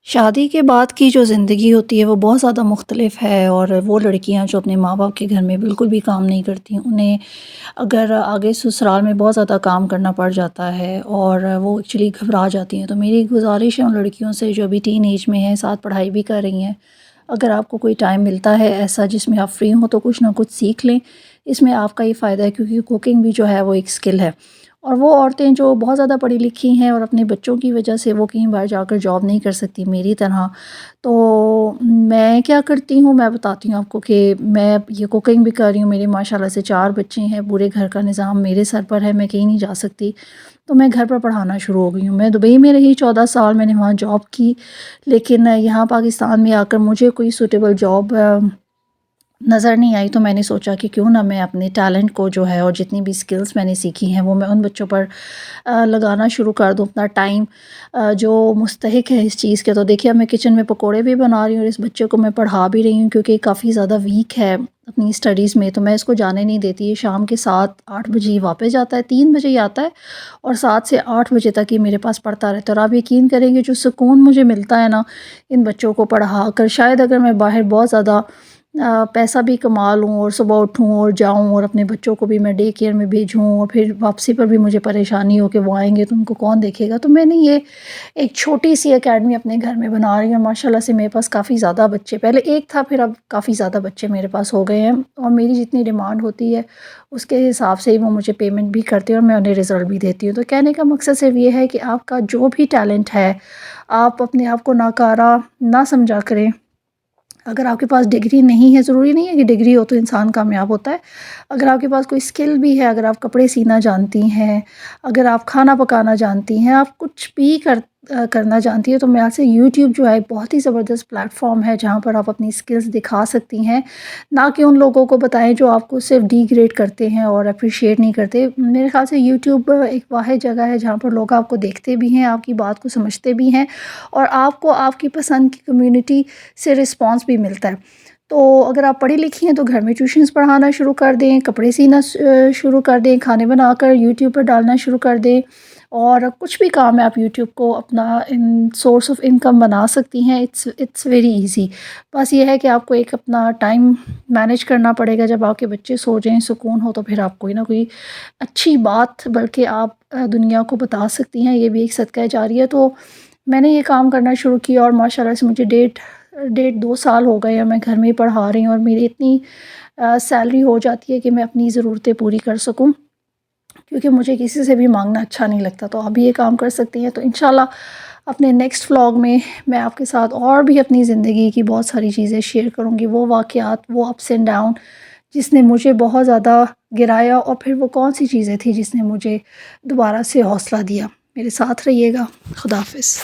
شادی کے بعد کی جو زندگی ہوتی ہے وہ بہت زیادہ مختلف ہے، اور وہ لڑکیاں جو اپنے ماں باپ کے گھر میں بالکل بھی کام نہیں کرتی، انہیں اگر آگے سسرال میں بہت زیادہ کام کرنا پڑ جاتا ہے اور وہ ایکچولی گھبرا جاتی ہیں۔ تو میری گزارش ہے ان لڑکیوں سے جو ابھی ٹین ایج میں ہیں، ساتھ پڑھائی بھی کر رہی ہیں، اگر آپ کو کوئی ٹائم ملتا ہے ایسا جس میں آپ فری ہوں تو کچھ نہ کچھ سیکھ لیں۔ اس میں آپ کا ہی فائدہ ہے، کیونکہ کوکنگ بھی جو ہے وہ ایک سکل ہے۔ اور وہ عورتیں جو بہت زیادہ پڑھی لکھی ہیں اور اپنے بچوں کی وجہ سے وہ کہیں باہر جا کر جاب نہیں کر سکتی میری طرح، تو میں کیا کرتی ہوں، میں بتاتی ہوں آپ کو کہ میں یہ کوکنگ بھی کر رہی ہوں، میرے ماشاءاللہ سے 4 بچے ہیں، پورے گھر کا نظام میرے سر پر ہے، میں کہیں نہیں جا سکتی، تو میں گھر پر پڑھانا شروع ہو گئی ہوں۔ میں دبئی میں رہی 14 سال، میں نے وہاں جاب کی، لیکن یہاں پاکستان میں آ کر مجھے کوئی سوٹیبل جاب نظر نہیں آئی، تو میں نے سوچا کہ کیوں نہ میں اپنے ٹیلنٹ کو جو ہے اور جتنی بھی سکلز میں نے سیکھی ہیں وہ میں ان بچوں پر لگانا شروع کر دوں، اپنا ٹائم جو مستحق ہے اس چیز کے۔ تو دیکھیے میں کچن میں پکوڑے بھی بنا رہی ہوں اور اس بچے کو میں پڑھا بھی رہی ہوں، کیونکہ کافی زیادہ ویک ہے اپنی اسٹڈیز میں، تو میں اس کو جانے نہیں دیتی۔ یہ شام کے 7-8 بجے ہی واپس جاتا ہے، 3 بجے ہی آتا ہے، اور 7 سے 8 بجے تک یہ میرے پاس پڑھتا رہتا ہے۔ اور آپ یقین کریں گے جو سکون مجھے ملتا ہے نا ان بچوں کو پڑھا کر، شاید اگر میں باہر بہت زیادہ پیسہ بھی کما لوں اور صبح اٹھوں اور جاؤں اور اپنے بچوں کو بھی میں ڈے کیئر میں بھیجوں، اور پھر واپسی پر بھی مجھے پریشانی ہو کہ وہ آئیں گے تو ان کو کون دیکھے گا، تو میں نے یہ ایک چھوٹی سی اکیڈمی اپنے گھر میں بنا رہی ہوں۔ ماشاءاللہ سے میرے پاس کافی زیادہ بچے، پہلے ایک تھا پھر اب کافی زیادہ بچے میرے پاس ہو گئے ہیں، اور میری جتنی ڈیمانڈ ہوتی ہے اس کے حساب سے ہی وہ مجھے پیمنٹ بھی کرتے ہیں اور میں انہیں رزلٹ بھی دیتی ہوں۔ تو کہنے کا مقصد صرف یہ ہے کہ آپ کا جو بھی ٹیلنٹ ہے آپ اپنے آپ کو ناکارہ نہ سمجھا کریں۔ اگر آپ کے پاس ڈگری نہیں ہے، ضروری نہیں ہے کہ ڈگری ہو تو انسان کامیاب ہوتا ہے، اگر آپ کے پاس کوئی سکل بھی ہے، اگر آپ کپڑے سینا جانتی ہیں، اگر آپ کھانا پکانا جانتی ہیں، آپ کچھ بھی کرنا جانتی ہیں، تو میرے سے یوٹیوب جو ہے ایک بہت ہی زبردست پلیٹ فارم ہے جہاں پر آپ اپنی سکلز دکھا سکتی ہیں، نہ کہ ان لوگوں کو بتائیں جو آپ کو صرف ڈی گریڈ کرتے ہیں اور اپریشیٹ نہیں کرتے۔ میرے خیال سے یوٹیوب ایک واحد جگہ ہے جہاں پر لوگ آپ کو دیکھتے بھی ہیں، آپ کی بات کو سمجھتے بھی ہیں، اور آپ کو آپ کی پسند کی کمیونٹی سے رسپانس بھی ملتا ہے۔ تو اگر آپ پڑھی لکھی ہیں تو گھر میں ٹیوشنز پڑھانا شروع کر دیں، کپڑے سینا شروع کر دیں، کھانے بنا کر یوٹیوب پر ڈالنا شروع کر دیں، اور کچھ بھی کام ہے آپ یوٹیوب کو اپنا سورس آف انکم بنا سکتی ہیں۔ اٹس ویری ایزی، بس یہ ہے کہ آپ کو ایک اپنا ٹائم مینیج کرنا پڑے گا۔ جب آپ کے بچے سو جائیں، سکون ہو، تو پھر آپ کوئی نہ کوئی اچھی بات بلکہ آپ دنیا کو بتا سکتی ہیں، یہ بھی ایک صدقہ جاریہ ہے۔ تو میں نے یہ کام کرنا شروع کیا اور ماشاءاللہ سے مجھے ڈیڑھ 2 سال ہو گئے ہیں، میں گھر میں ہی پڑھا رہی ہوں، اور میری اتنی سیلری ہو جاتی ہے کہ میں اپنی ضرورتیں پوری کر سکوں، کیونکہ مجھے کسی سے بھی مانگنا اچھا نہیں لگتا۔ تو آپ بھی یہ کام کر سکتی ہیں۔ تو انشاءاللہ اپنے نیکسٹ ولاگ میں میں آپ کے ساتھ اور بھی اپنی زندگی کی بہت ساری چیزیں شیئر کروں گی، وہ واقعات، وہ اپس اینڈ ڈاؤن جس نے مجھے بہت زیادہ گرایا، اور پھر وہ کون سی چیزیں تھیں جس نے مجھے دوبارہ سے حوصلہ دیا۔ میرے ساتھ رہیے گا۔ خدا حافظ۔